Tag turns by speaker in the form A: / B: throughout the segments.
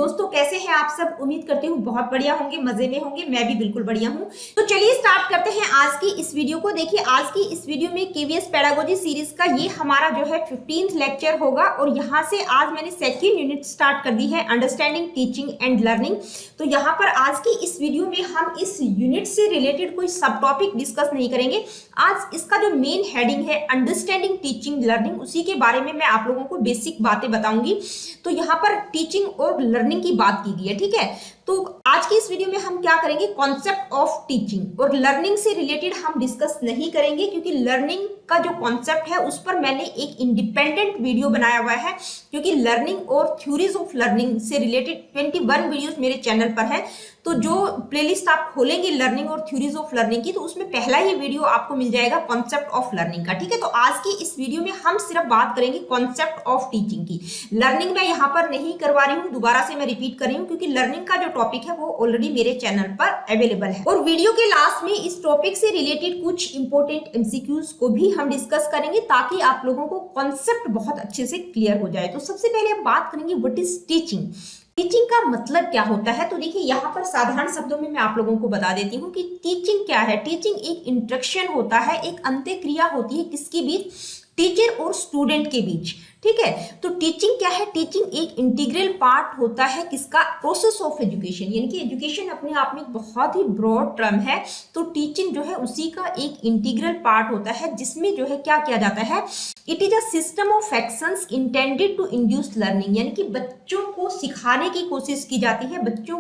A: दोस्तों, कैसे हैं आप सब। उम्मीद करती हूँ बहुत बढ़िया होंगे, मजे में होंगे। मैं भी बिल्कुल बढ़िया हूँ। तो चलिए स्टार्ट करते हैं आज की इस वीडियो को। देखिए, आज की इस वीडियो में केवीएस पेडागोजी सीरीज का ये हमारा जो है 15th लेक्चर होगा और यहाँ से आज मैंने सेकंड यूनिट स्टार्ट कर दी है, अंडरस्टैंडिंग टीचिंग एंड लर्निंग। तो यहाँ पर आज की इस वीडियो में हम इस यूनिट से रिलेटेड कोई सब टॉपिक डिस्कस नहीं करेंगे। आज इसका जो मेन हेडिंग है अंडरस्टैंडिंग टीचिंग लर्निंग, उसी के बारे में मैं आप लोगों को बेसिक बातें बताऊंगी। तो यहाँ पर टीचिंग और लर्निंग की बात की गई है, ठीक है। तो आज की इस वीडियो में हम क्या करेंगे, कॉन्सेप्ट ऑफ टीचिंग और लर्निंग से रिलेटेड हम डिस्कस नहीं करेंगे, क्योंकि लर्निंग का जो कॉन्सेप्ट है उस पर मैंने एक इंडिपेंडेंट वीडियो बनाया हुआ है, क्योंकि लर्निंग और थ्योरीज ऑफ लर्निंग से रिलेटेड 21 वीडियोस मेरे चैनल पर है। तो जो प्लेलिस्ट आप खोलेंगे लर्निंग और थ्योरीज ऑफ लर्निंग की, तो उसमें पहला ही वीडियो आपको मिल जाएगा कॉन्सेप्ट ऑफ लर्निंग का, ठीक है। तो आज की इस वीडियो में हम सिर्फ बात करेंगे कॉन्सेप्ट ऑफ टीचिंग की। लर्निंग मैं यहाँ पर नहीं करवा रही हूँ, दोबारा से मैं रिपीट कर रही हूँ, क्योंकि लर्निंग का जो टॉपिक है वो ऑलरेडी मेरे चैनल पर अवेलेबल है। और वीडियो के लास्ट में इस टॉपिक से रिलेटेड कुछ इंपॉर्टेंट एमसीक्यूज को भी हम डिस्कस करेंगे, ताकि आप लोगों को कॉन्सेप्ट बहुत अच्छे से क्लियर हो जाए। तो सबसे पहले हम बात करेंगे व्हाट इज टीचिंग। टीचिंग का मतलब क्या होता है। तो देखिए, यहाँ पर साधारण शब्दों में मैं आप लोगों को बता देती हूँ कि टीचिंग क्या है। टीचिंग एक इंस्ट्रक्शन होता है, एक अंत्यक्रिया होती है किसके बीच, टीचर और स्टूडेंट के बीच, ठीक है। तो टीचिंग क्या है, टीचिंग एक इंटीग्रल पार्ट होता है किसका, प्रोसेस ऑफ एजुकेशन। यानी कि एजुकेशन अपने आप में एक बहुत ही ब्रॉड टर्म है। तो टीचिंग जो है उसी का एक इंटीग्रल पार्ट होता है, जिसमें जो है क्या किया जाता है, it is a system of actions intended to induce learning. यानी कि बच्चों को सिखाने की कोशिश की जाती है, बच्चों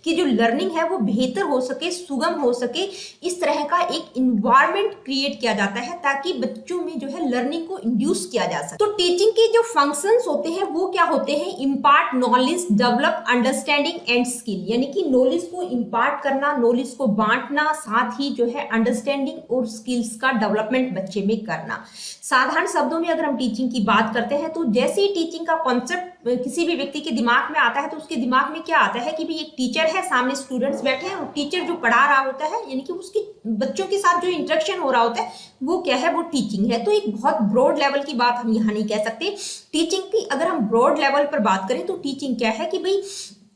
A: की जो लर्निंग है वो बेहतर हो सके, सुगम हो सके। इस तरह का एक इन्वायरमेंट क्रिएट किया जाता है ताकि बच्चों में जो है लर्निंग को इंड्यूस किया जा सके। तो टीचिंग के जो फंक्शंस होते हैं वो क्या होते हैं, impart knowledge, develop understanding and skill. यानी कि नॉलेज को इम्पार्ट करना, नॉलेज को बांटना, साथ ही जो है अंडरस्टैंडिंग और स्किल्स का डेवलपमेंट बच्चे में करना। साधारण शब्दों में अगर हम टीचिंग की बात करते हैं, तो जैसे ही टीचिंग का कॉन्सेप्ट किसी भी व्यक्ति के दिमाग में आता है, तो उसके दिमाग में क्या आता है कि भाई एक टीचर है, सामने स्टूडेंट्स बैठे हैं और टीचर जो पढ़ा रहा होता है, यानी कि उसकी बच्चों के साथ जो इंटरेक्शन हो रहा होता है वो क्या है, वो टीचिंग है। तो एक बहुत ब्रॉड लेवल की बात हम यहाँ नहीं कह सकते। टीचिंग की अगर हम ब्रॉड लेवल पर बात करें, तो टीचिंग क्या है कि भाई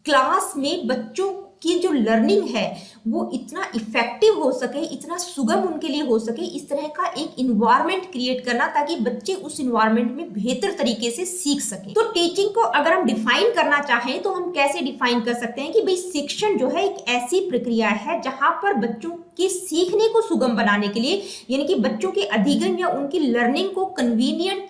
A: क्लास में बच्चों की जो लर्निंग है वो इतना इफेक्टिव हो सके, इतना सुगम उनके लिए हो सके, इस तरह का एक इन्वायरमेंट क्रिएट करना ताकि बच्चे उस इन्वायरमेंट में बेहतर तरीके से सीख सके। तो टीचिंग को अगर हम डिफाइन करना चाहें तो हम कैसे डिफाइन कर सकते हैं कि भाई शिक्षण जो है एक ऐसी प्रक्रिया है जहां पर बच्चों के सीखने को सुगम बनाने के लिए, यानी कि बच्चों के अधिगम या उनकी लर्निंग को कन्वीनियंट,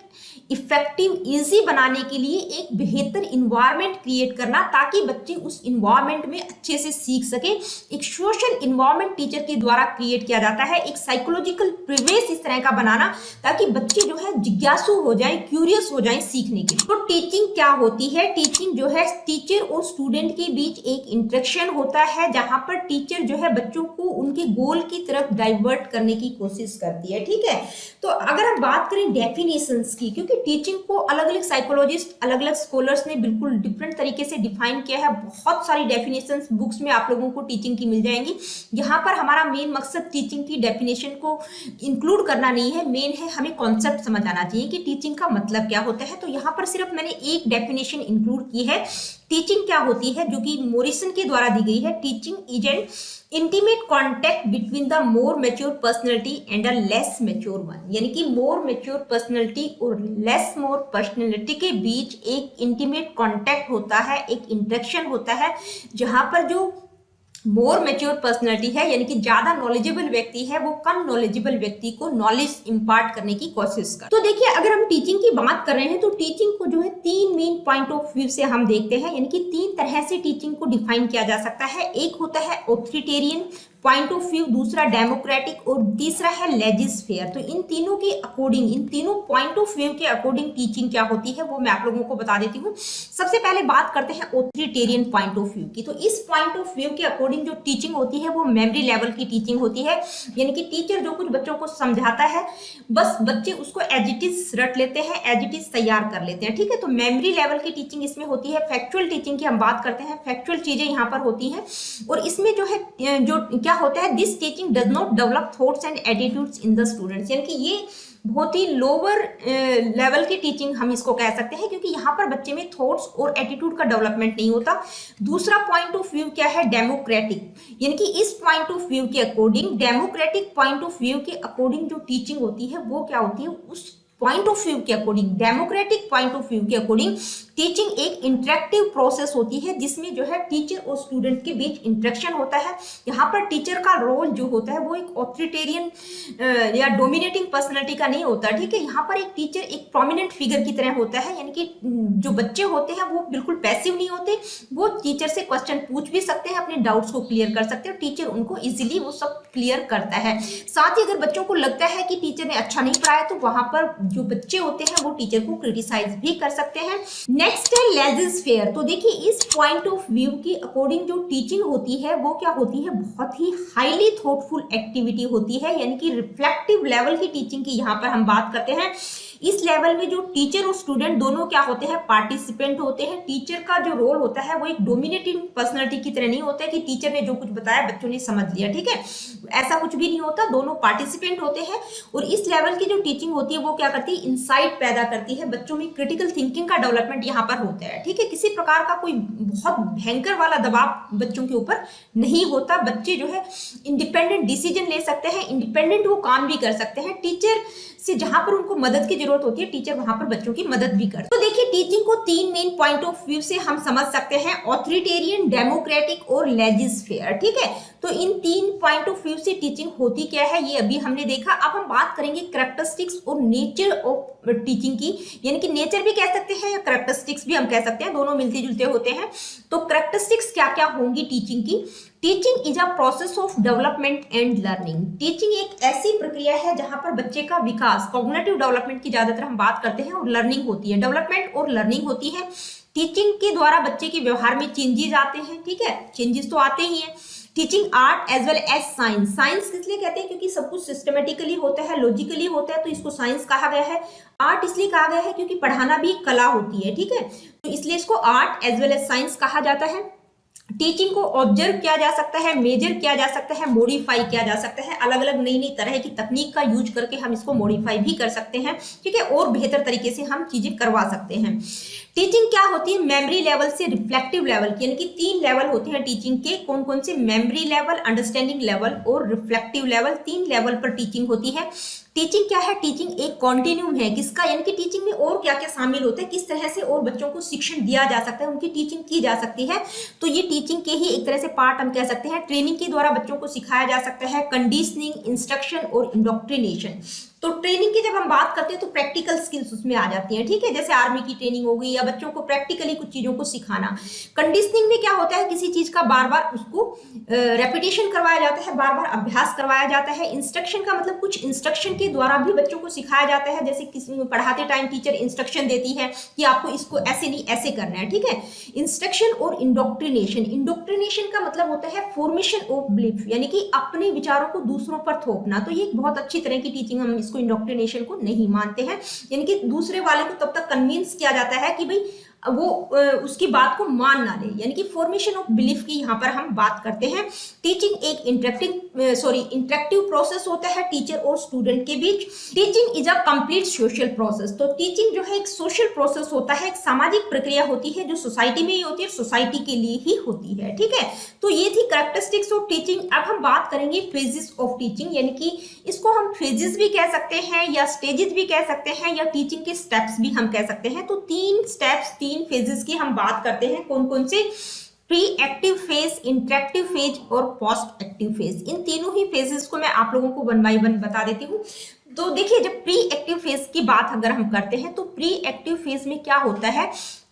A: इफेक्टिव, इजी बनाने के लिए एक बेहतर इन्वायरमेंट क्रिएट करना ताकि बच्चे उस इन्वायरमेंट में अच्छे से सीख सके। एक सोशल इन्वायरमेंट टीचर के द्वारा क्रिएट किया जाता है, एक साइकोलॉजिकल परिवेश इस तरह का बनाना ताकि बच्चे जो है जिज्ञासु हो जाएं, क्यूरियस हो जाएं सीखने के लिए। तो टीचिंग क्या होती है, टीचिंग जो है टीचर और स्टूडेंट के बीच एक इंटरेक्शन होता है, जहां पर टीचर जो है बच्चों को उनके गोल की तरफ डाइवर्ट करने की कोशिश करती है, ठीक है। तो अगर हम बात करें डेफिनेशंस की, क्योंकि टीचिंग को अलग अलग साइकोलॉजिस्ट, अलग अलग स्कॉलर्स ने बिल्कुल डिफरेंट तरीके से डिफाइन किया है। बहुत सारी डेफिनेशंस बुक्स में आप लोगों को टीचिंग की मिल जाएंगी। यहाँ पर हमारा मेन मकसद टीचिंग की डेफिनेशन को इंक्लूड करना नहीं है, मेन है हमें कॉन्सेप्ट समझ आना चाहिए कि टीचिंग का मतलब क्या होता है। तो यहाँ पर सिर्फ मैंने एक डेफिनेशन इंक्लूड की है। टीचिंग क्या होती है, जो कि मोरिसन के द्वारा दी गई है। Teaching is an intimate contact between the more mature personality and a less mature one. यानी कि मोर मैच्योर पर्सनैलिटी और लेस मोर पर्सनैलिटी के बीच एक इंटीमेट कॉन्टेक्ट होता है, एक इंटरेक्शन होता है, जहां पर जो मोर मैच्योर पर्सनैलिटी है, यानी कि ज्यादा नॉलेजेबल व्यक्ति है, वो कम नॉलेजेबल व्यक्ति को नॉलेज इंपार्ट करने की कोशिश कर। तो देखिए, अगर हम टीचिंग की बात कर रहे हैं तो टीचिंग को जो है तीन मेन पॉइंट ऑफ व्यू से हम देखते हैं, यानी कि तीन तरह से टीचिंग को डिफाइन किया जा सकता है। एक होता है ऑथोरिटेरियन पॉइंट ऑफ व्यू, दूसरा डेमोक्रेटिक और तीसरा है लेजिस फेयर। तो इन तीनों के अकॉर्डिंग, इन तीनों पॉइंट ऑफ व्यू के अकॉर्डिंग टीचिंग क्या होती है वो मैं आप लोगों को बता देती हूँ। सबसे पहले बात करते हैं ऑथोरिटेरियन पॉइंट ऑफ व्यू की। तो इस पॉइंट ऑफ व्यू के अकॉर्डिंग जो टीचिंग होती है वो मेमोरी लेवल की टीचिंग होती है, यानी कि टीचर जो कुछ बच्चों को समझाता है बस बच्चे उसको एज इट इज रट लेते हैं, एज इट इज तैयार कर लेते हैं, ठीक है। तो मेमोरी लेवल की टीचिंग इसमें होती है। फैक्चुअल टीचिंग की हम बात करते हैं, फैक्चुअल चीजें यहाँ पर होती हैं और इसमें जो है जो क्या क्या होता है, this teaching does not develop thoughts and attitudes in the students, यानी कि ये बहुत ही लोअर लेवल की टीचिंग हम इसको कह सकते हैं, क्योंकि यहाँ पर बच्चे में थॉट्स और एटीट्यूड का डेवलपमेंट नहीं होता। दूसरा पॉइंट ऑफ व्यू क्या है, डेमोक्रेटिक, यानी कि इस पॉइंट ऑफ व्यू के according, democratic point of view के अकॉर्डिंग जो टीचिंग होती है वो क्या होती है, उस पॉइंट ऑफ व्यू के according, democratic point of view के अकॉर्डिंग टीचिंग एक इंटरेक्टिव प्रोसेस होती है, जिसमें जो है टीचर और स्टूडेंट के बीच इंटरेक्शन होता है। यहाँ पर टीचर का रोल जो होता है वो एक ऑथोरिटेरियन या डोमिनेटिंग पर्सनैलिटी का नहीं होता, ठीक है। यहाँ पर एक टीचर एक प्रोमिनेंट फिगर की तरह होता है, यानी कि जो बच्चे होते हैं वो बिल्कुल पैसिव नहीं होते, वो टीचर से क्वेश्चन पूछ भी सकते हैं, अपने डाउट्स को क्लियर कर सकते हैं, टीचर उनको इजिली वो सब क्लियर करता है। साथ ही अगर बच्चों को लगता है कि टीचर ने अच्छा नहीं पढ़ाया तो वहां पर जो बच्चे होते हैं वो टीचर को क्रिटिसाइज भी कर सकते हैं। नेक्स्ट है लेजिस फेयर। तो देखिए इस पॉइंट ऑफ व्यू के अकॉर्डिंग जो टीचिंग होती है वो क्या होती है, बहुत ही हाईली थॉटफुल एक्टिविटी होती है, यानी कि रिफ्लेक्टिव लेवल की टीचिंग की यहाँ पर हम बात करते हैं। इस लेवल में जो टीचर और स्टूडेंट दोनों क्या होते हैं, पार्टिसिपेंट होते हैं। टीचर का जो रोल होता है वो एक डोमिनेटिंग पर्सनालिटी की तरह नहीं होता है कि टीचर ने जो कुछ बताया बच्चों ने समझ लिया, ठीक है, ऐसा कुछ भी नहीं होता, दोनों पार्टिसिपेंट होते हैं। और इस लेवल की जो टीचिंग होती है वो क्या करती है, इंसाइट पैदा करती है, बच्चों में क्रिटिकल थिंकिंग का डेवलपमेंट यहाँ पर होता है, ठीक है। किसी प्रकार का कोई बहुत भयंकर वाला दबाव बच्चों के ऊपर नहीं होता, बच्चे जो है इंडिपेंडेंट डिसीजन ले सकते हैं, इंडिपेंडेंट वो काम भी कर सकते हैं। टीचर से जहां पर उनको मदद की जरूरत होती है टीचर वहां पर बच्चों की मदद भी करता है। तो देखिए टीचिंग को तीन मेन पॉइंट ऑफ व्यू से हम समझ सकते हैं, ऑथोरिटेरियन, डेमोक्रेटिक और लेजिस फेयर, ठीक है। तो इन तीन पॉइंट ऑफ व्यू से टीचिंग होती क्या है ये अभी हमने देखा। अब हम बात करेंगे कैरेक्टरिस्टिक्स और नेचर ऑफ टीचिंग की, यानी कि नेचर भी कह सकते हैं या कैरेक्टरिस्टिक्स भी हम कह सकते हैं, दोनों मिलते जुलते होते हैं। तो कैरेक्टरिस्टिक्स क्या क्या होंगी टीचिंग की। Teaching is a process of development and learning. Teaching एक ऐसी प्रक्रिया है जहां पर बच्चे का विकास, कॉग्निटिव डेवलपमेंट की ज्यादातर हम बात करते हैं, और लर्निंग होती है, डेवलपमेंट और लर्निंग होती है। टीचिंग के द्वारा बच्चे के व्यवहार में चेंजेस आते हैं, ठीक है, चेंजेस तो आते ही हैं। Teaching art as well as science. Science इसलिए कहते हैं क्योंकि सब कुछ सिस्टमेटिकली होता है, लॉजिकली होता है, तो इसको साइंस कहा गया है। आर्ट इसलिए कहा गया है क्योंकि पढ़ाना भी एक कला होती है, ठीक है, तो इसलिए इसको art as well as science कहा जाता है। टीचिंग को ऑब्जर्व किया जा सकता है, मेजर किया जा सकता है, मॉडिफाई किया जा सकता है, अलग अलग नई नई तरह की तकनीक का यूज करके हम इसको मॉडिफाई भी कर सकते हैं, ठीक है, और बेहतर तरीके से हम चीजें करवा सकते हैं। टीचिंग क्या होती है, मेमोरी लेवल से रिफ्लेक्टिव लेवल की, यानी कि तीन लेवल होते हैं टीचिंग के। कौन कौन से, मेमोरी लेवल, अंडरस्टैंडिंग लेवल और रिफ्लेक्टिव लेवल, तीन लेवल पर टीचिंग होती है। टीचिंग क्या है, टीचिंग एक कॉन्टिन्यूम है, किसका, यानी कि टीचिंग में और क्या क्या शामिल होता है, किस तरह से और बच्चों को शिक्षण दिया जा सकता है, उनकी टीचिंग की जा सकती है। तो ये टीचिंग के ही एक तरह से पार्ट हम कह सकते हैं। ट्रेनिंग के द्वारा बच्चों को सिखाया जा सकता है, कंडीशनिंग, इंस्ट्रक्शन और इंडोक्ट्रिनेशन। तो ट्रेनिंग की जब हम बात करते हैं तो प्रैक्टिकल स्किल्स उसमें आ जाती हैं, ठीक है, जैसे आर्मी की ट्रेनिंग हो गई या बच्चों को प्रैक्टिकली कुछ चीजों को सिखाना। कंडीशनिंग में क्या होता है, किसी चीज का बार बार उसको रेपिटेशन करवाया जाता है, बार बार अभ्यास करवाया जाता है। इंस्ट्रक्शन का मतलब कुछ इंस्ट्रक्शन के द्वारा भी बच्चों को सिखाया जाता है, जैसे किसी पढ़ाते टाइम टीचर इंस्ट्रक्शन देती है कि आपको इसको ऐसे नहीं ऐसे करना है, ठीक है। इंस्ट्रक्शन और इंडोक्ट्रिनेशन। इंडोक्ट्रिनेशन का मतलब होता है फॉर्मेशन ऑफ बिलीफ, यानी कि अपने विचारों को दूसरों पर थोपना। तो ये एक बहुत अच्छी तरह की टीचिंग, हम इसको इंडोक्ट्रिनेशन को नहीं मानते हैं, यानी कि दूसरे वाले को तब तक कन्विंस किया जाता है कि भाई वो उसकी बात को मान ना ले, यानी कि फॉर्मेशन ऑफ बिलीफ की यहाँ पर हम बात करते हैं। टीचिंग एक इंटरेक्टिव प्रोसेस होता है टीचर और स्टूडेंट के बीच। Teaching is a complete social process. तो टीचिंग जो है एक सोशल प्रोसेस होता है, एक सामाजिक प्रक्रिया होती है जो सोसाइटी में ही होती है, सोसाइटी के लिए ही होती है, ठीक है। तो ये थी कैरेक्टरिस्टिक्स ऑफ टीचिंग। अब हम बात करेंगे फेजेस ऑफ टीचिंग, यानी कि इसको हम फेजेस भी कह सकते हैं या स्टेजेस भी कह सकते हैं या टीचिंग के स्टेप्स भी हम कह सकते हैं। तो तीन स्टेप्स, तीन फेजेस की हम बात करते हैं। कौन कौन से, pre active phase, interactive phase और पोस्ट एक्टिव फेज। इन तीनों ही फेजेस को मैं आप लोगों को वन बाय वन बता देती हूँ। तो देखिए जब प्री एक्टिव फेज की बात अगर हम करते हैं तो प्री एक्टिव फेज में क्या होता है,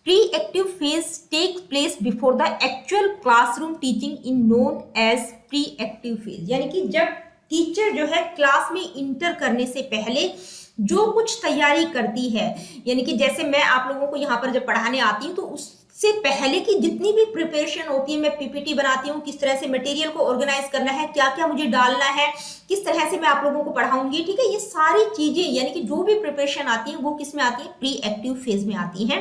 A: pre active phase takes place before the actual classroom teaching in known as pre active phase. यानी कि जब टीचर जो है क्लास में इंटर करने से पहले जो कुछ तैयारी करती है, यानी कि जैसे मैं आप लोगों को यहाँ पर जब पढ़ाने आती हूँ तो उससे पहले की जितनी भी प्रिपरेशन होती है, मैं पीपीटी बनाती हूँ, किस तरह से मटेरियल को ऑर्गेनाइज करना है, क्या क्या मुझे डालना है, किस तरह से मैं आप लोगों को पढ़ाऊंगी, ठीक है, ये सारी चीजें यानी कि जो भी प्रिपरेशन आती है वो किस में आती है, प्री एक्टिव फेज में आती है।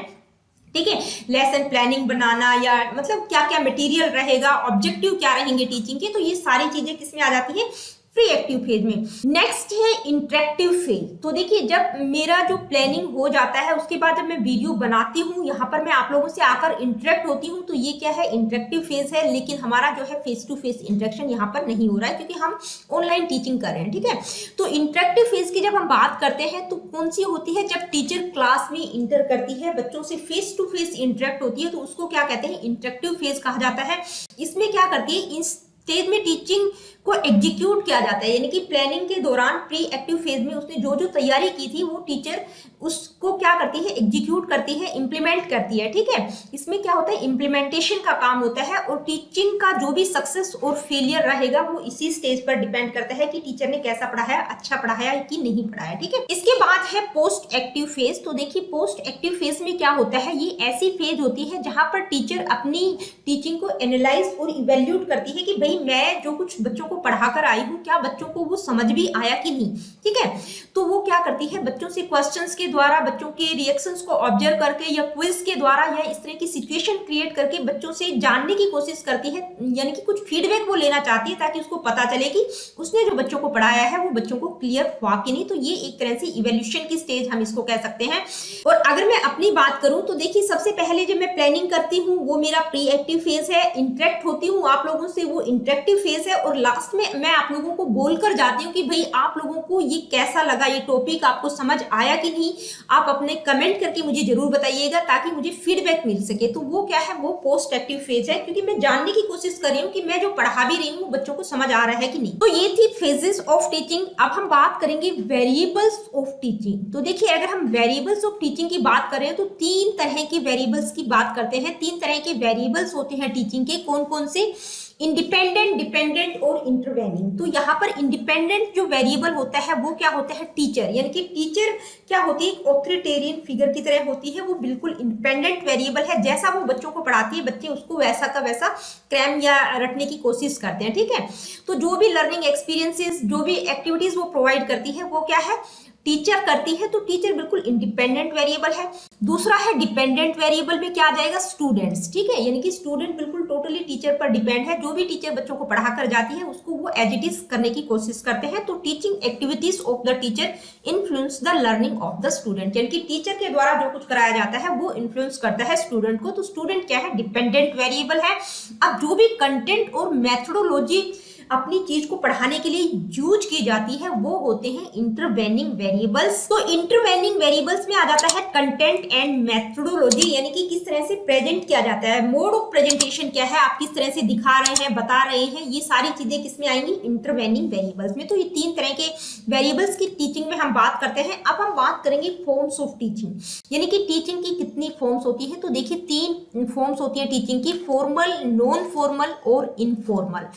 A: ठीक है, लेसन प्लानिंग बनाना या मतलब क्या क्या मटेरियल रहेगा, ऑब्जेक्टिव क्या रहेंगे टीचिंग के, तो ये सारी चीजें किसमें आ जाती है, प्री एक्टिव फेज में। नेक्स्ट है इंटरेक्टिव फेज। तो देखिए जब मेरा जो प्लानिंग हो जाता है उसके बाद जब मैं वीडियो बनाती हूँ, यहाँ पर मैं आप लोगों से आकर इंटरेक्ट होती हूँ, तो ये क्या है, इंटरेक्टिव फेज है। लेकिन हमारा जो है फेस टू फेस इंटरेक्शन यहाँ पर नहीं हो रहा है क्योंकि हम ऑनलाइन टीचिंग कर रहे हैं। ठीक है, तो इंटरेक्टिव फेज की जब हम बात करते हैं तो कौन सी होती है, जब टीचर क्लास में इंटर करती है, बच्चों से फेस टू फेस इंटरेक्ट होती है, तो उसको क्या कहते हैं, इंटरेक्टिव फेज कहा जाता है। इसमें क्या करती है, इस स्टेज में टीचिंग को एग्जीक्यूट किया जाता है, यानी कि प्लानिंग के दौरान प्री एक्टिव फेज में उसने जो जो तैयारी की थी वो टीचर उसको क्या करती है, एग्जीक्यूट करती है, इंप्लीमेंट करती है। ठीक है, इसमें क्या होता है, इंप्लीमेंटेशन का काम होता है, और टीचिंग का जो भी सक्सेस और फेलियर रहेगा वो इसी स्टेज पर डिपेंड करता है कि टीचर ने कैसा पढ़ाया, अच्छा पढ़ाया कि नहीं पढ़ाया। ठीक है, इसके बाद है पोस्ट एक्टिव फेज। तो देखिए पोस्ट एक्टिव फेज में क्या होता है, ये ऐसी फेज होती है जहां पर टीचर अपनी टीचिंग को एनालाइज और इवेल्यूट करती है कि भाई मैं जो कुछ बच्चों को पढ़ाकर आई हूँ, क्या बच्चों को वो समझ भी आया कि नहीं। ठीक है, तो वो क्या करती है, बच्चों से क्वेश्चंस के द्वारा, बच्चों के रिएक्शंस को ऑब्जर्व करके या क्विज के द्वारा या इस तरह की सिचुएशन क्रिएट करके बच्चों से जानने की कोशिश करती है, यानी कि कुछ फीडबैक वो लेना चाहती है ताकि उसको पता चले कि उसने जो बच्चों को पढ़ाया है वो बच्चों को क्लियर हुआ कि नहीं। तो ये एक तरह से इवैल्यूएशन की स्टेज हम इसको कह सकते हैं। और अगर मैं अपनी बात करूं तो देखिए सबसे पहले जब मैं प्लानिंग करती हूँ वो मेरा प्री एक्टिव फेज है, इंटरेक्ट होती हूँ आप लोगों से वो इंटरेक्टिव फेज है, और लास्ट में मैं आप लोगों को बोलकर जाती हूँ कि भाई आप लोगों को ये कैसा लगा, ये टॉपिक आपको समझ आया कि नहीं। आप अपने कमेंट करके मुझे जरूर बताइएगा ताकि मुझे फीडबैक मिल सके। तो वो क्या है, वो पोस्ट एक्टिव फेज है, क्योंकि मैं जानने की कोशिश कर रही हूँ कि मैं जो पढ़ा भी रही हूँ वो बच्चों को समझ आ रहा है कि नहीं। तो ये थी फेजेस ऑफ टीचिंग। अब हम बात करेंगे वेरिएबल्स ऑफ टीचिंग। तो देखिए अगर हम वेरिएबल्स ऑफ टीचिंग की बात करें तो तीन तरह के वेरिएबल्स की बात करते हैं। तीन तरह के वेरिएबल्स होते हैं टीचिंग के, कौन कौन से, इंडिपेंडेंट, डिपेंडेंट और इंटरवेनिंग। तो यहाँ पर इंडिपेंडेंट जो वेरिएबल होता है वो क्या होता है, टीचर, यानी कि टीचर क्या होती है, एक ऑथोरिटेरियन फिगर की तरह होती है, वो बिल्कुल इंडिपेंडेंट वेरिएबल है। जैसा वो बच्चों को पढ़ाती है बच्चे उसको वैसा का वैसा क्रैम या रटने की कोशिश करते हैं। ठीक है, तो जो भी लर्निंग एक्सपीरियंसेस, जो भी एक्टिविटीज वो प्रोवाइड करती है वो क्या है, टीचर करती है। तो टीचर बिल्कुल इंडिपेंडेंट वेरिएबल है। दूसरा है डिपेंडेंट वेरिएबल में क्या आ जाएगा, स्टूडेंट्स। ठीक है, यानी कि स्टूडेंट बिल्कुल टोटली टीचर पर डिपेंड है, जो भी टीचर बच्चों को पढ़ा कर जाती है उसको वो एज इट इज करने की कोशिश करते हैं। तो teaching activities of the teacher influence the learning of the student, यानी कि टीचर के द्वारा जो कुछ कराया जाता है वो इन्फ्लुएंस करता है स्टूडेंट को। तो स्टूडेंट क्या है, डिपेंडेंट वेरिएबल है। अब जो भी कंटेंट और मेथोडोलॉजी अपनी चीज को पढ़ाने के लिए यूज की जाती है वो होते हैं इंटरवेनिंग वेरिएबल्स। तो इंटरवेनिंग वेरिएबल्स में आ जाता है कंटेंट एंड मेथोडोलॉजी, यानी कि किस तरह से प्रेजेंट किया जाता है, मोड ऑफ प्रेजेंटेशन क्या है, आप किस तरह से दिखा रहे हैं, बता रहे हैं, ये सारी चीजें किसमें आएंगी, इंटरवेनिंग वेरिएबल्स में। तो ये तीन तरह के वेरिएबल्स की टीचिंग में हम बात करते हैं। अब हम बात करेंगे फॉर्म्स ऑफ टीचिंग, यानी कि टीचिंग की कितनी फॉर्म्स होती है। तो देखिए तीन फॉर्म्स होती है टीचिंग की, फॉर्मल, नॉन फॉर्मल और इनफॉर्मल।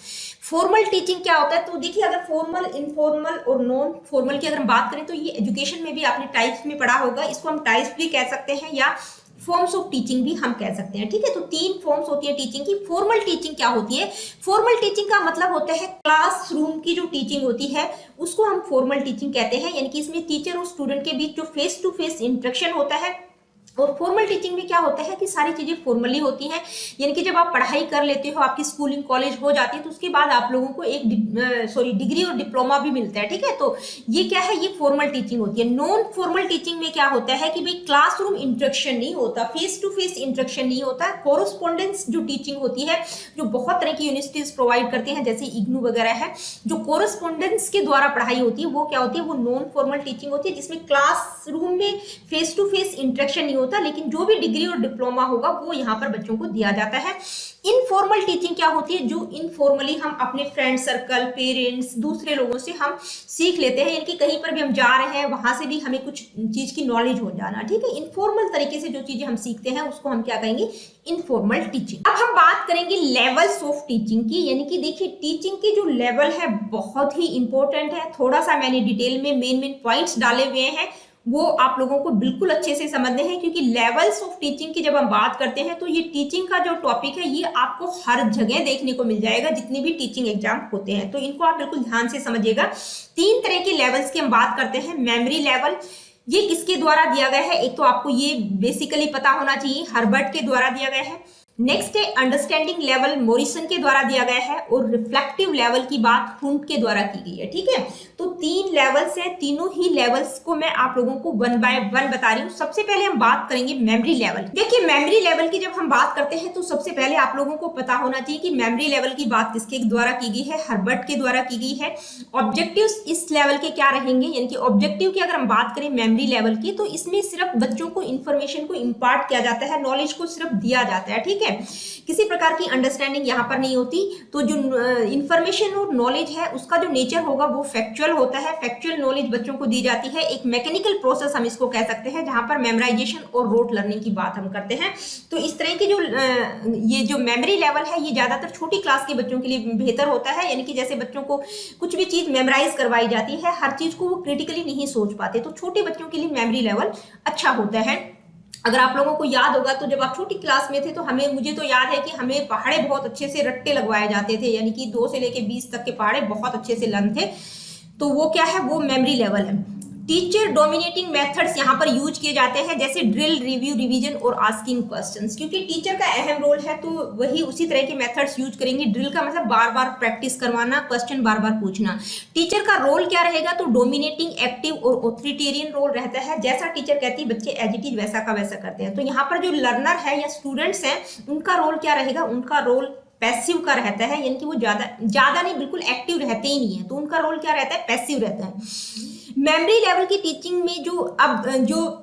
A: फॉर्मल टीचिंग क्या होता है, तो देखिए अगर फॉर्मल, इनफॉर्मल और नॉन फॉर्मल की अगर हम बात करें तो ये एजुकेशन में भी आपने टाइप्स में पढ़ा होगा, इसको हम टाइप्स भी कह सकते हैं या फॉर्म्स ऑफ टीचिंग भी हम कह सकते हैं। ठीक है, तो तीन फॉर्म्स होती है टीचिंग की। फॉर्मल टीचिंग क्या होती है, फॉर्मल टीचिंग का मतलब होता है क्लासरूम की जो टीचिंग होती है उसको हम फॉर्मल टीचिंग कहते हैं, यानी कि इसमें टीचर और स्टूडेंट के बीच जो फेस टू फेस इंटरेक्शन होता है। और फॉर्मल टीचिंग में क्या होता है कि सारी चीजें फॉर्मली होती हैं, यानी कि जब आप पढ़ाई कर लेते हो, आपकी स्कूलिंग कॉलेज हो जाती है तो उसके बाद आप लोगों को एक डिग्री और डिप्लोमा भी मिलता है। ठीक है, तो ये क्या है, ये फॉर्मल टीचिंग होती है। नॉन फॉर्मल टीचिंग में क्या होता है कि भाई क्लासरूम इंटरेक्शन नहीं होता, फेस टू फेस इंटरेक्शन नहीं होता, कोरस्पॉन्डेंस जो टीचिंग होती है, जो बहुत तरह की यूनिवर्सिटीज प्रोवाइड करती हैं जैसे इग्नू वगैरह है, जो कोरस्पॉन्डेंस के द्वारा पढ़ाई होती है वो क्या होती है, वो नॉन फॉर्मल टीचिंग होती है, जिसमें क्लासरूम में फेस टू फेस इंटरेक्शन नहीं होता, लेकिन जो भी डिग्री और डिप्लोमा होगा वो यहाँ पर बच्चों को दिया जाता है। इनफॉर्मल टीचिंग क्या होती है, जो इनफॉर्मली हम अपने फ्रेंड सर्कल, पेरेंट्स, दूसरे लोगों से हम सीख लेते हैं, यानी कि कहीं पर भी हम जा रहे हैं वहां से भी हमें कुछ चीज की नॉलेज हो जाना। ठीक है, इनफॉर्मल तरीके से जो चीजें हम सीखते हैं उसको हम क्या कहेंगे, इनफॉर्मल टीचिंग। अब हम बात करेंगे लेवल्स ऑफ टीचिंग की, यानी कि देखिए टीचिंग के जो लेवल है बहुत ही इंपॉर्टेंट है। थोड़ा सा मैंने डिटेल में मेन पॉइंट्स डाले हुए हैं, वो आप लोगों को बिल्कुल अच्छे से समझने हैं, क्योंकि लेवल्स ऑफ टीचिंग की जब हम बात करते हैं तो ये टीचिंग का जो टॉपिक है ये आपको हर जगह देखने को मिल जाएगा जितने भी टीचिंग एग्जाम होते हैं, तो इनको आप बिल्कुल ध्यान से समझिएगा। तीन तरह के लेवल्स की हम बात करते हैं, मेमोरी लेवल, ये किसके द्वारा दिया गया है? एक तो आपको ये बेसिकली पता होना चाहिए, हर्बर्ट के द्वारा दिया गया है। नेक्स्ट है अंडरस्टैंडिंग लेवल मॉरिसन के द्वारा दिया गया है, और रिफ्लेक्टिव लेवल की बात हुंट के द्वारा की गई है। ठीक है, तो 3 लेवल्स हैं, तीनों ही लेवल्स को मैं आप लोगों को 1 बाय 1 बता रही हूँ। सबसे पहले हम बात करेंगे मेमोरी लेवल। देखिए, मेमोरी लेवल की जब हम बात करते हैं तो सबसे पहले आप लोगों को पता होना चाहिए कि मेमोरी लेवल की बात किसके द्वारा की गई है? हर्बर्ट के द्वारा की गई है। ऑब्जेक्टिव्स इस लेवल के क्या रहेंगे, यानी कि ऑब्जेक्टिव की अगर हम बात करें मेमोरी लेवल की, तो इसमें सिर्फ बच्चों को इंफॉर्मेशन को इम्पार्ट किया जाता है, नॉलेज को सिर्फ दिया जाता है। ठीक है, किसी प्रकार की अंडरस्टैंडिंग यहाँ पर नहीं होती। तो जो इंफॉर्मेशन और नॉलेज है उसका जो नेचर होगा वो फैक्चुअल होता है। फैक्चुअल नॉलेज बच्चों को दी जाती है, एक मैकेनिकल प्रोसेस हम इसको कह सकते हैं, जहां पर मेमोराइजेशन और रोट लर्निंग की बात हम करते हैं। तो इस तरह की ये जो मेमोरी लेवल है ये ज्यादातर छोटी क्लास के बच्चों के लिए बेहतर होता है, यानी कि जैसे बच्चों को कुछ भी चीज मेमोराइज करवाई जाती है, हर चीज को वो क्रिटिकली नहीं सोच पाते, तो छोटे बच्चों के लिए मेमोरी लेवल अच्छा होता है। अगर आप लोगों को याद होगा तो जब आप छोटी क्लास में थे तो मुझे तो याद है कि हमें पहाड़े बहुत अच्छे से रट्टे लगवाए जाते थे, यानी कि 2 से लेके 20 तक के पहाड़े बहुत अच्छे से लर्न थे। तो वो क्या है? वो मेमोरी लेवल है। टीचर डोमिनेटिंग मेथड्स यहाँ पर यूज किए जाते हैं, जैसे ड्रिल, रिव्यू, रिवीजन और आस्किंग क्वेश्चंस, क्योंकि टीचर का अहम रोल है तो वही उसी तरह के मेथड्स यूज करेंगे। ड्रिल का मतलब बार बार प्रैक्टिस करवाना, क्वेश्चन बार बार पूछना। टीचर का रोल क्या रहेगा? तो डोमिनेटिंग, एक्टिव और ऑथोरिटेरियन रोल रहता है। जैसा टीचर कहती है बच्चे एज इट इज वैसा का वैसा करते हैं। तो यहाँ पर जो लर्नर है या स्टूडेंट्स हैं उनका रोल क्या रहेगा? उनका रोल पैसिव का रहता है, यानी कि वो ज्यादा नहीं, बिल्कुल एक्टिव रहते ही नहीं है, तो उनका रोल क्या रहता है? पैसिव रहता है। मेमोरी लेवल की टीचिंग में जो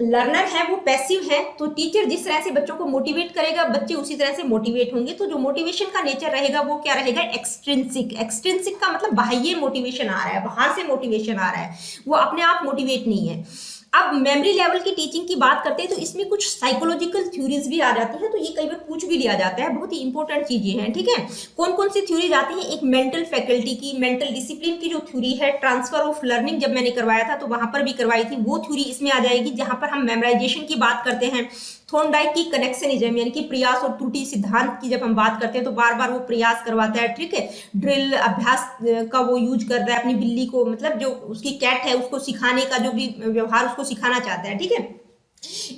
A: लर्नर है वो पैसिव है, तो टीचर जिस तरह से बच्चों को मोटिवेट करेगा बच्चे उसी तरह से मोटिवेट होंगे। तो जो मोटिवेशन का नेचर रहेगा वो क्या रहेगा? एक्सट्रिंसिक। एक्सट्रिंसिक का मतलब बाह्य मोटिवेशन आ रहा है, बाहर से मोटिवेशन आ रहा है, वो अपने आप मोटिवेट नहीं है। अब मेमोरी लेवल की टीचिंग की बात करते हैं तो इसमें कुछ साइकोलॉजिकल थ्योरीज भी आ जाती हैं, तो ये कई बार पूछ भी लिया जाता है, बहुत ही इंपॉर्टेंट चीजें हैं। ठीक है, कौन कौन सी थ्योरीज आती हैं? एक मेंटल फैकल्टी की, मेंटल डिसिप्लिन की जो थ्योरी है, ट्रांसफर ऑफ लर्निंग जब मैंने करवाया था तो वहां पर भी करवाई थी, वो थ्योरी इसमें आ जाएगी, जहां पर हम मेमोराइजेशन की बात करते हैं। थॉर्नडाइक की कनेक्शनिज्म, यानी कि प्रयास और त्रुटि सिद्धांत की जब हम बात करते हैं तो बार बार वो प्रयास करवाता है। ठीक है, ड्रिल, अभ्यास का वो यूज करता है अपनी बिल्ली को, मतलब जो उसकी कैट है उसको सिखाने का जो भी व्यवहार उसको सिखाना चाहता है। ठीक है,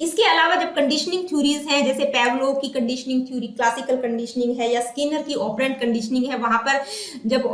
A: इसके अलावा जब कंडीशनिंग थ्योरीज हैं, जैसे पेवलोव की कंडीशनिंग थ्योरी, क्लासिकल कंडीशनिंग है, या स्किनर की ऑपरेंट कंडीशनिंग है, वहां पर जब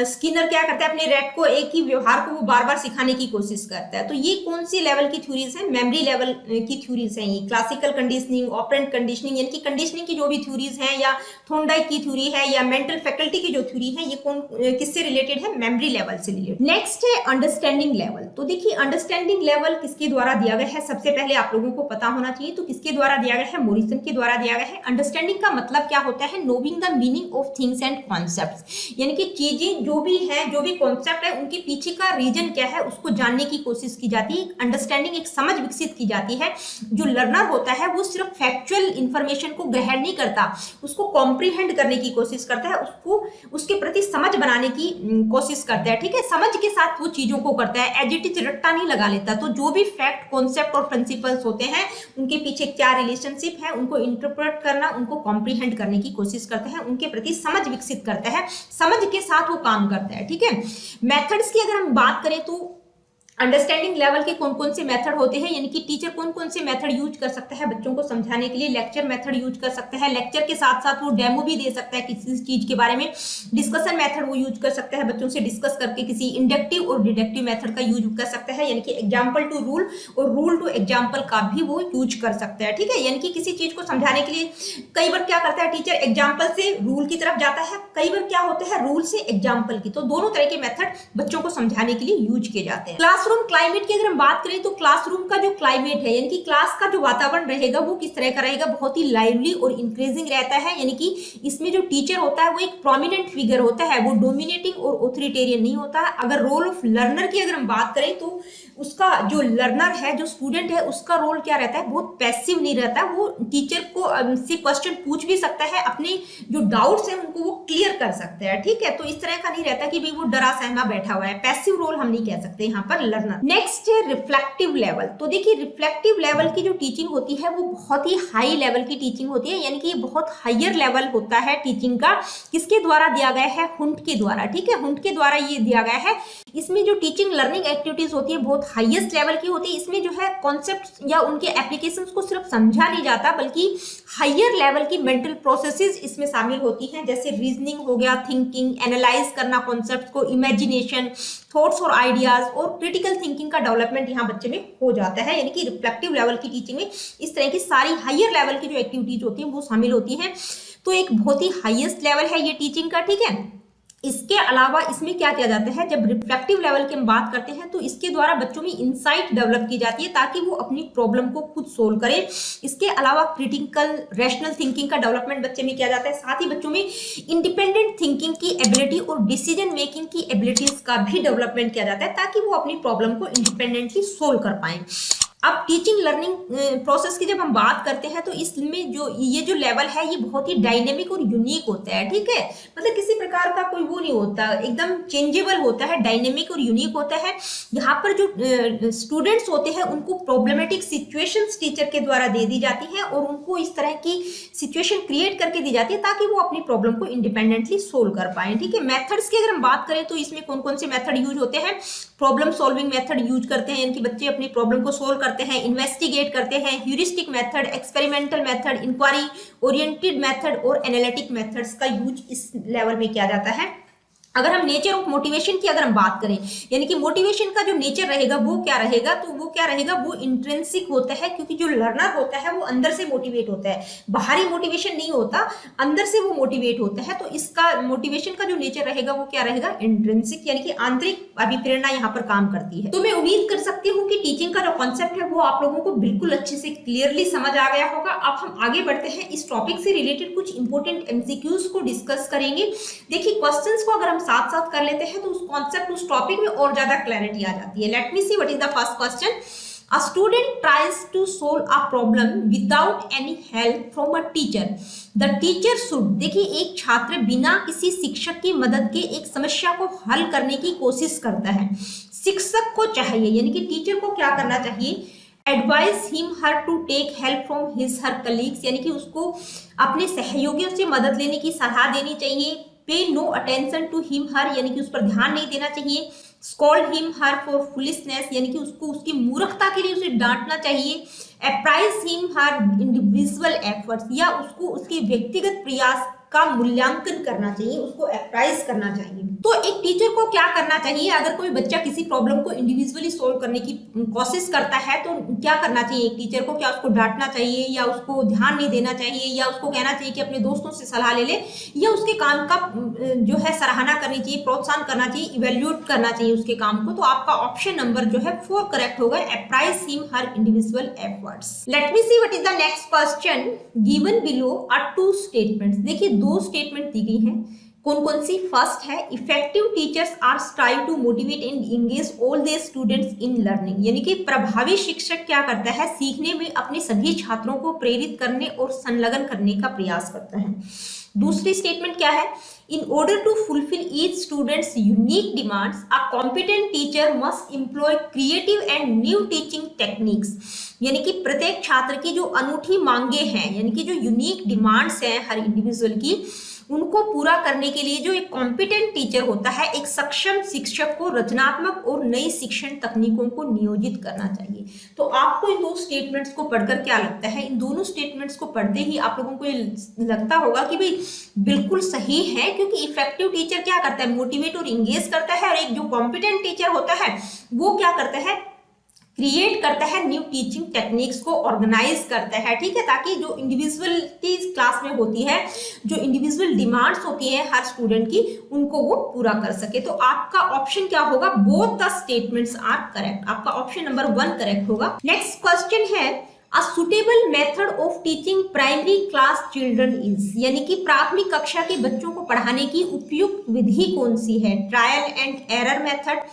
A: स्किनर क्या करता है? अपने रैट को एक ही व्यवहार को वो बार बार सिखाने की कोशिश करता है। तो ये कौन सी लेवल की थ्योरीज है? मेमोरी लेवल की थ्योरीज हैं ये। क्लासिकल कंडीशनिंग, ऑपरेंट कंडीशनिंग, यानी कि कंडीशनिंग की जो भी थ्योरीज हैं, या थॉर्नडाइक की थ्योरी है, या मेंटल फैकल्टी की जो थ्योरी है, ये कौन किससे रिलेटेड है? मेमोरी लेवल से रिलेटेड। नेक्स्ट है अंडरस्टैंडिंग लेवल। तो देखिए, अंडरस्टैंडिंग लेवल किसके द्वारा दिया गया है? सबसे पहले आप लोगों को पता होना चाहिए, तो किसके द्वारा दिया गया है? मॉरिसन के द्वारा दिया गया है। अंडरस्टैंडिंग का मतलब क्या होता है? Knowing the meaning of things and concepts, यानी कि चीजें जो भी हैं, जो भी कॉन्सेप्ट है, उनके पीछे का रीजन क्या है उसको जानने की कोशिश की जाती है। अंडरस्टैंडिंग, एक समझ विकसित की जाती है। जो लर्नर होता है वो सिर्फ फैक्चुअल इंफॉर्मेशन को ग्रहण नहीं करता, उसको कॉम्प्रीहेंड करने की कोशिश करता है, उसको उसके प्रति समझ बनाने की कोशिश करता है। ठीक है, समझ के साथ वो चीजों को करता है, एज इट इज रट्टा नहीं लगा लेता। तो जो भी फैक्ट, कॉन्सेप्ट और प्रिंसिपल्स होते हैं उनके पीछे क्या रिलेशनशिप है, उनको इंटरप्रेट करना, उनको कॉम्प्रीहेंड करने की कोशिश करता है, उनके प्रति समझ विकसित करता है, समझ के साथ वो काम करता है। ठीक है, मेथड्स की अगर हम बात करें तो अंडरस्टैंडिंग लेवल के कौन कौन से मेथड होते हैं, यानी कि टीचर कौन कौन से मेथड यूज कर सकता है बच्चों को समझाने के लिए? लेक्चर मेथड यूज कर सकता है, लेक्चर के साथ साथ वो डेमो भी दे सकता है किसी चीज के बारे में। डिस्कशन मेथड वो यूज कर सकता है, बच्चों से डिस्कस करके किसी इंडक्टिव और डिडक्टिव मेथड का यूज कर सकता है, यानी कि एग्जाम्पल टू रूल और रूल टू एग्जाम्पल का भी वो यूज कर सकता है। ठीक है, यानी कि किसी चीज को समझाने के लिए कई बार क्या करता है टीचर? एग्जाम्पल से रूल की तरफ जाता है, कई बार क्या होता है? रूल से एग्जाम्पल की। तो दोनों तरह के मेथड बच्चों को समझाने के लिए यूज किए जाते हैं। क्लासरूम क्लाइमेट की अगर हम बात करें तो क्लासरूम का जो क्लाइमेट है, यानी कि क्लास का जो वातावरण रहेगा वो किस तरह का रहेगा? बहुत ही लाइवली और इंक्रीजिंग रहता है, यानी कि इसमें जो टीचर होता है वो एक प्रोमिनेंट फिगर होता है, वो डोमिनेटिंग और ऑथोरिटेरियन नहीं होता है। अगर रोल ऑफ लर्नर की अगर हम बात करें तो उसका जो लर्नर है, जो स्टूडेंट है, उसका रोल क्या रहता है? बहुत पैसिव नहीं रहता, वो टीचर को से क्वेश्चन पूछ भी सकता है, अपने जो डाउट्स हैं उनको वो क्लियर कर सकता है। ठीक है, तो इस तरह का नहीं रहता कि भाई वो डरा सहमा बैठा हुआ है, पैसिव रोल हम नहीं कह सकते यहाँ पर लर्नर। नेक्स्ट है रिफ्लेक्टिव लेवल। तो देखिए, रिफ्लेक्टिव लेवल की जो टीचिंग होती है वो बहुत ही हाई लेवल की टीचिंग होती है, यानी कि बहुत हायर लेवल होता है टीचिंग का। किसके द्वारा दिया गया है? हुंट के द्वारा। ठीक है, हुंट के द्वारा ये दिया गया है। इसमें जो टीचिंग लर्निंग एक्टिविटीज होती है बहुत हाईएस्ट लेवल की होती है। इसमें जो है कॉन्सेप्ट या उनके एप्लीकेशंस को सिर्फ समझा नहीं जाता बल्कि हायर लेवल की मेंटल प्रोसेसेस इसमें शामिल होती हैं, जैसे रीजनिंग हो गया, थिंकिंग, एनालाइज करना कॉन्सेप्ट को, इमेजिनेशन, थॉट्स और आइडियाज और क्रिटिकल थिंकिंग का डेवलपमेंट यहाँ बच्चे में हो जाता है। यानी कि रिफ्लेक्टिव लेवल की टीचिंग में इस तरह की सारी हायर लेवल की जो एक्टिविटीज होती हैं वो शामिल होती हैं। तो एक बहुत ही हाईएस्ट लेवल है ये टीचिंग का, ठीक है। इसके अलावा इसमें क्या किया जाता है, जब रिफ्लेक्टिव लेवल की हम बात करते हैं तो इसके द्वारा बच्चों में इंसाइट डेवलप की जाती है ताकि वो अपनी प्रॉब्लम को खुद सोल्व करें। इसके अलावा क्रिटिकल रैशनल थिंकिंग का डेवलपमेंट बच्चे में किया जाता है। साथ ही बच्चों में इंडिपेंडेंट थिंकिंग की एबिलिटी और डिसीजन मेकिंग की एबिलिटीज का भी डेवलपमेंट किया जाता है ताकि वो अपनी प्रॉब्लम को इंडिपेंडेंटली सोल्व कर पाएं। अब टीचिंग लर्निंग प्रोसेस की जब हम बात करते हैं तो इसमें जो लेवल है ये बहुत ही डायनेमिक और यूनिक होता है, ठीक है। मतलब किसी प्रकार का कोई वो नहीं होता, एकदम चेंजेबल होता है, डायनेमिक और यूनिक होता है। यहाँ पर जो स्टूडेंट्स होते हैं उनको प्रॉब्लमेटिक सिचुएशंस टीचर के द्वारा दे दी जाती है और उनको इस तरह की सिचुएशन क्रिएट करके दी जाती है ताकि वो अपनी प्रॉब्लम को इंडिपेंडेंटली सोल्व कर पाए, ठीक है। मेथड्स की अगर हम बात करें तो इसमें कौन कौन से मेथड यूज होते हैं, प्रॉब्लम सॉल्विंग मेथड यूज करते हैं, यानी कि बच्चे अपनी प्रॉब्लम को सोल्व करते हैं, इन्वेस्टिगेट करते हैं, heuristic method, experimental method, inquiry oriented method और एनालिटिक मेथड्स का यूज इस लेवल में किया जाता है। अगर हम नेचर ऑफ मोटिवेशन की अगर हम बात करें, यानी कि मोटिवेशन का जो नेचर रहेगा वो क्या रहेगा, तो वो क्या रहेगा, वो इंट्रिंसिक होता है, क्योंकि जो लर्नर होता है वो अंदर से मोटिवेट होता है, बाहरी मोटिवेशन नहीं होता, अंदर से वो मोटिवेट होता है। तो इसका मोटिवेशन का जो नेचर रहेगा वो क्या रहेगा, इंट्रिंसिक, यानी कि आंतरिक अभिप्रेरणा यहाँ पर काम करती है। तो मैं उम्मीद कर सकती हूँ कि टीचिंग का जो कॉन्सेप्ट है वो आप लोगों को बिल्कुल अच्छे से क्लियरली समझ आ गया होगा। अब हम आगे बढ़ते हैं, इस टॉपिक से रिलेटेड कुछ इंपॉर्टेंट एमसीक्यूज को डिस्कस करेंगे। देखिए क्वेश्चंस को अगर हम साथ साथ कर लेते हैं तो उस कॉन्सेप्ट, उस टॉपिक में और ज्यादा क्लैरिटी आ जाती है। Let me see what is the first question. A student tries to solve a problem without any help from a teacher, the teacher should. देखिए एक छात्र बिना किसी शिक्षक की मदद के एक समस्या को हल करने की कोशिश करता है। शिक्षक को चाहिए, यानी कि टीचर को क्या करना चाहिए, advise him her to take help from his her colleagues, यानी कि उसको अपने सहयोगियों से मदद लेने की सलाह देनी चाहिए। Pay no attention to him her, यानी कि उस पर ध्यान नहीं देना चाहिए। Scold him her for foolishness, यानी कि उसको उसकी मूर्खता के लिए उसे डांटना चाहिए। Apprise him her individual efforts, या उसको उसके व्यक्तिगत प्रयास का मूल्यांकन करना चाहिए, उसको अप्राइज करना चाहिए। तो एक टीचर को क्या करना चाहिए, अगर कोई बच्चा किसी प्रॉब्लम को इंडिविजुअली सोल्व करने की कोशिश करता है तो क्या करना चाहिए एक टीचर को, क्या उसको डांटना चाहिए या उसको ध्यान नहीं देना चाहिए या उसको कहना चाहिए कि अपने दोस्तों से सलाह ले ले, या उसके काम का जो है सराहना करनी चाहिए, प्रोत्साहन करना चाहिए, इवेल्यूएट करना चाहिए उसके काम को। तो आपका ऑप्शन नंबर जो है 4 करेक्ट होगा, apprise him her individual efforts. Let me see what is the next question. Given below are 2 statements. देखिए 2 स्टेटमेंट दी गई हैं, कौन कौन सी। फर्स्ट है effective teachers are strive to motivate and engage all their students in learning, यानी कि प्रभावी शिक्षक क्या करता है, सीखने में अपने सभी छात्रों को प्रेरित करने और संलग्न करने का प्रयास करता है। दूसरी स्टेटमेंट क्या है, in order to fulfil each students unique demands a competent teacher must employ creative and new teaching techniques, यानी कि प्रत्येक छात्र की जो अनूठी मांगे हैं, यानी कि जो यूनिक डिमांड्स हैं हर इंडिविजुअल की, उनको पूरा करने के लिए जो एक कॉम्पिटेंट टीचर होता है, एक सक्षम शिक्षक को रचनात्मक और नई शिक्षण तकनीकों को नियोजित करना चाहिए। तो आपको इन 2 स्टेटमेंट्स को पढ़कर क्या लगता है, इन दोनों स्टेटमेंट्स को पढ़ते ही आप लोगों को ये लगता होगा कि भाई बिल्कुल सही है, क्योंकि इफेक्टिव टीचर क्या करता है, मोटिवेट और इंगेज करता है, और एक जो कॉम्पिटेंट टीचर होता है वो क्या करता है, क्रिएट करता है, न्यू टीचिंग टेक्निक्स को ऑर्गेनाइज करता है, ठीक है, ताकि जो इंडिविजुअलिटी क्लास में होती है, जो इंडिविजुअल डिमांड्स होती है हर स्टूडेंट की, उनको वो पूरा कर सके। तो आपका ऑप्शन क्या होगा, both the statements are correct, आपका ऑप्शन नंबर 1 करेक्ट होगा। नेक्स्ट क्वेश्चन है a suitable method of teaching primary class children is, यानी कि प्राथमिक कक्षा के बच्चों को पढ़ाने की उपयुक्त विधि कौन सी है, trial and error method,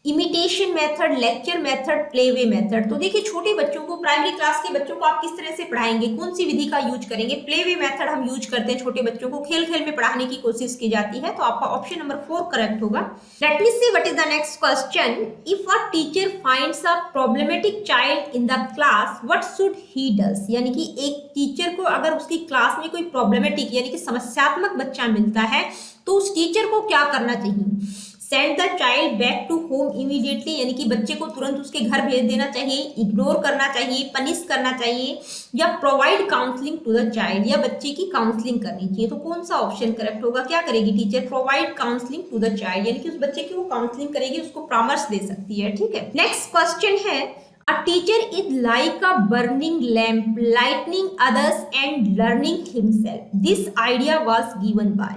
A: imitation method, lecture method, playway method. तो देखिए छोटे बच्चों को, प्राइमरी क्लास के बच्चों को आप किस तरह से पढ़ाएंगे, कौन सी विधि का यूज करेंगे, प्लेवे मेथड हम यूज करते हैं, छोटे बच्चों को खेल खेल में पढ़ाने की कोशिश की जाती है। तो आपका ऑप्शन नंबर 4 करेक्ट होगा। Late me see what is the next question. If a teacher finds a problematic child in the class what should he does, यानी कि एक टीचर को अगर उसकी क्लास में कोई प्रॉब्लमेटिक यानी कि समस्यात्मक बच्चा मिलता है तो उस टीचर को क्या करना चाहिए। Send the child back to home immediately, यानी कि बच्चे को तुरंत उसके घर भेज देना चाहिए, इग्नोर करना चाहिए, पनिश करना चाहिए, या provide counselling to the child, या बच्चे की काउंसलिंग करनी चाहिए। तो कौन सा ऑप्शन करेक्ट होगा? क्या करेगी teacher? Provide counselling to the child, यानी कि उस बच्चे की वो काउंसलिंग करेगी, उसको परामर्श दे सकती है। ठीक है, नेक्स्ट क्वेश्चन है A teacher is like a burning lamp, lightening others and learning himself. This idea was given by.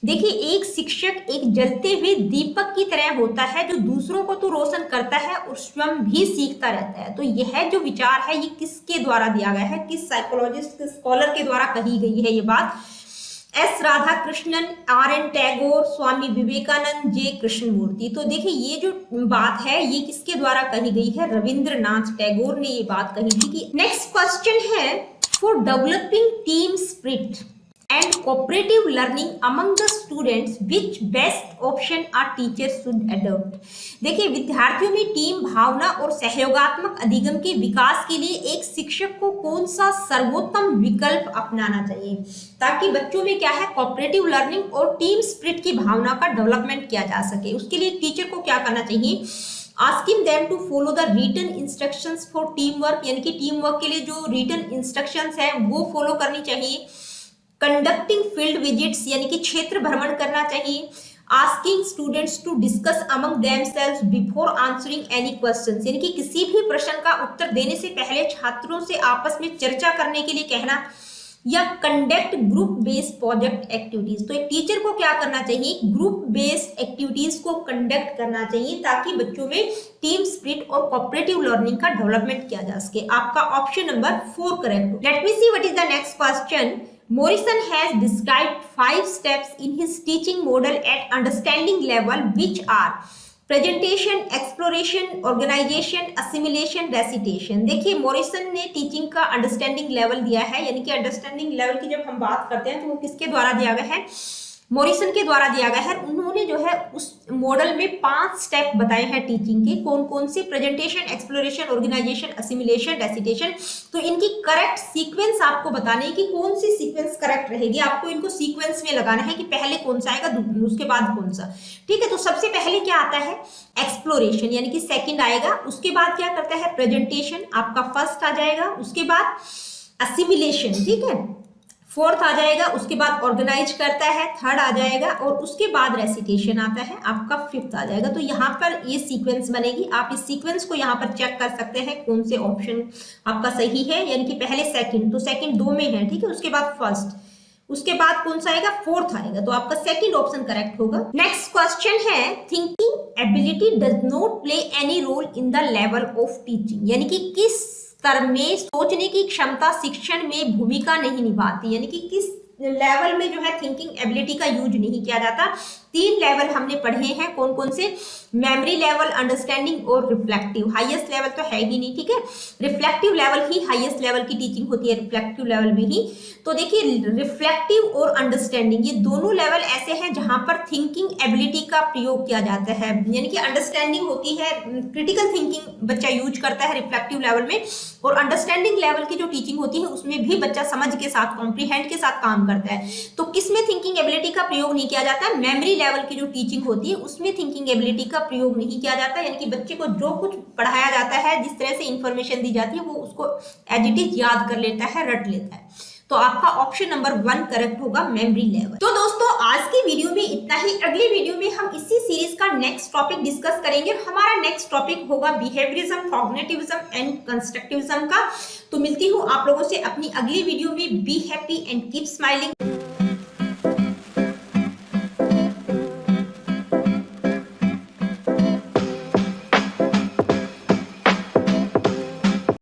A: देखिए, एक शिक्षक एक जलते हुए दीपक की तरह होता है जो दूसरों को तो रोशन करता है और स्वयं भी सीखता रहता है। तो यह जो विचार है ये किसके द्वारा दिया गया है? किस साइकोलॉजिस्ट, किस स्कॉलर के द्वारा कही गई है ये बात? S Radhakrishnan, R N Tagore, Swami Vivekananda, J Krishnamurti. तो देखिए, ये जो बात है ये किसके द्वारा कही गई है? रविंद्रनाथ टैगोर ने ये बात कही थी। कि नेक्स्ट क्वेश्चन है, for developing team spirit and cooperative learning among the students, which best option a teacher should adopt? देखिए, विद्यार्थियों में टीम भावना और सहयोगात्मक अधिगम के विकास के लिए एक शिक्षक को कौन सा सर्वोत्तम विकल्प अपनाना चाहिए, ताकि बच्चों में क्या है, कोऑपरेटिव लर्निंग और टीम स्पिरिट की भावना का डेवलपमेंट किया जा सके। उसके लिए टीचर को क्या करना चाहिए? Asking them to follow the written instructions for team work, यानी कि टीम वर्क के लिए जो रिटन इंस्ट्रक्शंस है वो फॉलो करनी चाहिए। कंडक्टिंग फील्ड विजिट्स, यानी कि क्षेत्र भ्रमण करना चाहिए। Asking students to discuss among themselves before answering any questions, यानी कि किसी भी प्रश्न का उत्तर देने से पहले छात्रों से आपस में चर्चा करने के लिए कहना। या conduct group based project activities, तो एक टीचर को क्या करना चाहिए? ग्रुप बेस्ड एक्टिविटीज को कंडक्ट करना चाहिए ताकि बच्चों में टीम स्पिरिट और कोऑपरेटिव लर्निंग का डेवलपमेंट किया जा सके। आपका option number 4 correct. Late me see what is the next question. Morrison has described 5 steps in his teaching model at understanding level, which are presentation, exploration, organization, assimilation, recitation। देखिए, Morrison ने teaching का understanding level दिया है, यानी कि understanding level की जब हम बात करते हैं तो वो किसके द्वारा दिया गया है? मॉरिसन के द्वारा दिया गया है। उन्होंने जो है उस मॉडल में 5 स्टेप बताए हैं टीचिंग के। कौन कौन से? Presentation, exploration, organisation, assimilation, recitation. तो इनकी करेक्ट सीक्वेंस आपको बतानी है कि कौन सी सीक्वेंस करेक्ट रहेगी। आपको इनको सीक्वेंस में लगाना है कि पहले कौन सा आएगा, उसके बाद कौन सा। ठीक है, तो सबसे पहले क्या आता है? एक्सप्लोरेशन, यानी कि सेकंड आएगा। उसके बाद क्या करता है? प्रेजेंटेशन आपका फर्स्ट आ जाएगा। उसके बाद असिमिलेशन, ठीक है, फोर्थ आ जाएगा। उसके बाद ऑर्गेनाइज करता है, थर्ड आ जाएगा। और उसके बाद रेसिटेशन आता है, आपका फिफ्थ आ जाएगा। तो यहाँ पर ये सीक्वेंस बनेगी। आप इस सीक्वेंस को यहाँ पर चेक कर सकते हैं कौन से ऑप्शन आपका सही है, यानी कि पहले सेकंड, तो सेकंड 2 में है, ठीक है। उसके बाद फर्स्ट, उसके बाद कौन सा आएगा? फोर्थ आएगा। तो आपका सेकंड ऑप्शन करेक्ट होगा। नेक्स्ट क्वेश्चन है, thinking ability does not play any role in the level of teaching, यानी कि किस स्तर में सोचने की क्षमता शिक्षण में भूमिका नहीं निभाती, यानी कि किस लेवल में जो है थिंकिंग एबिलिटी का यूज नहीं किया जाता। 3 लेवल हमने पढ़े हैं, कौन कौन से? मेमोरी लेवल, अंडरस्टैंडिंग और रिफ्लेक्टिव। हाईएस्ट लेवल तो है ही नहीं, ठीक है। रिफ्लेक्टिव लेवल ही हाईएस्ट लेवल की टीचिंग होती है, रिफ्लेक्टिव लेवल में ही। तो देखिए, रिफ्लेक्टिव और अंडरस्टैंडिंग ये दोनों लेवल ऐसे हैं जहां पर थिंकिंग एबिलिटी का प्रयोग किया जाता है, यानी कि अंडरस्टैंडिंग होती है, क्रिटिकल थिंकिंग बच्चा यूज करता है रिफ्लेक्टिव लेवल में, और अंडरस्टैंडिंग लेवल की जो टीचिंग होती है उसमें भी बच्चा समझ के साथ, कॉम्प्रीहेंड के साथ काम करता है। तो किसमें थिंकिंग एबिलिटी का प्रयोग नहीं किया जाता? मेमोरी लेवल की जो टीचिंग होती है उसमें थिंकिंग एबिलिटी का प्रयोग नहीं किया जाता, यानी कि बच्चे को जो कुछ पढ़ाया जाता है, जिस तरह से इंफॉर्मेशन दी जाती है, वो उसको एज इट इज याद कर लेता है, रट लेता है। तो आपका ऑप्शन नंबर 1 करेक्ट होगा, मेमोरी लेवल। तो दोस्तों, आज की वीडियो में इतना ही। अगली वीडियो में हम इसी सीरीज का नेक्स्ट टॉपिक डिस्कस करेंगे। हमारा नेक्स्ट टॉपिक होगा बिहेवियरिज्म, कॉग्निटिविज्म एंड कंस्ट्रक्टिविज्म का। तो मिलती हूँ आप लोगों से अपनी अगली वीडियो में। Be happy and keep smiling.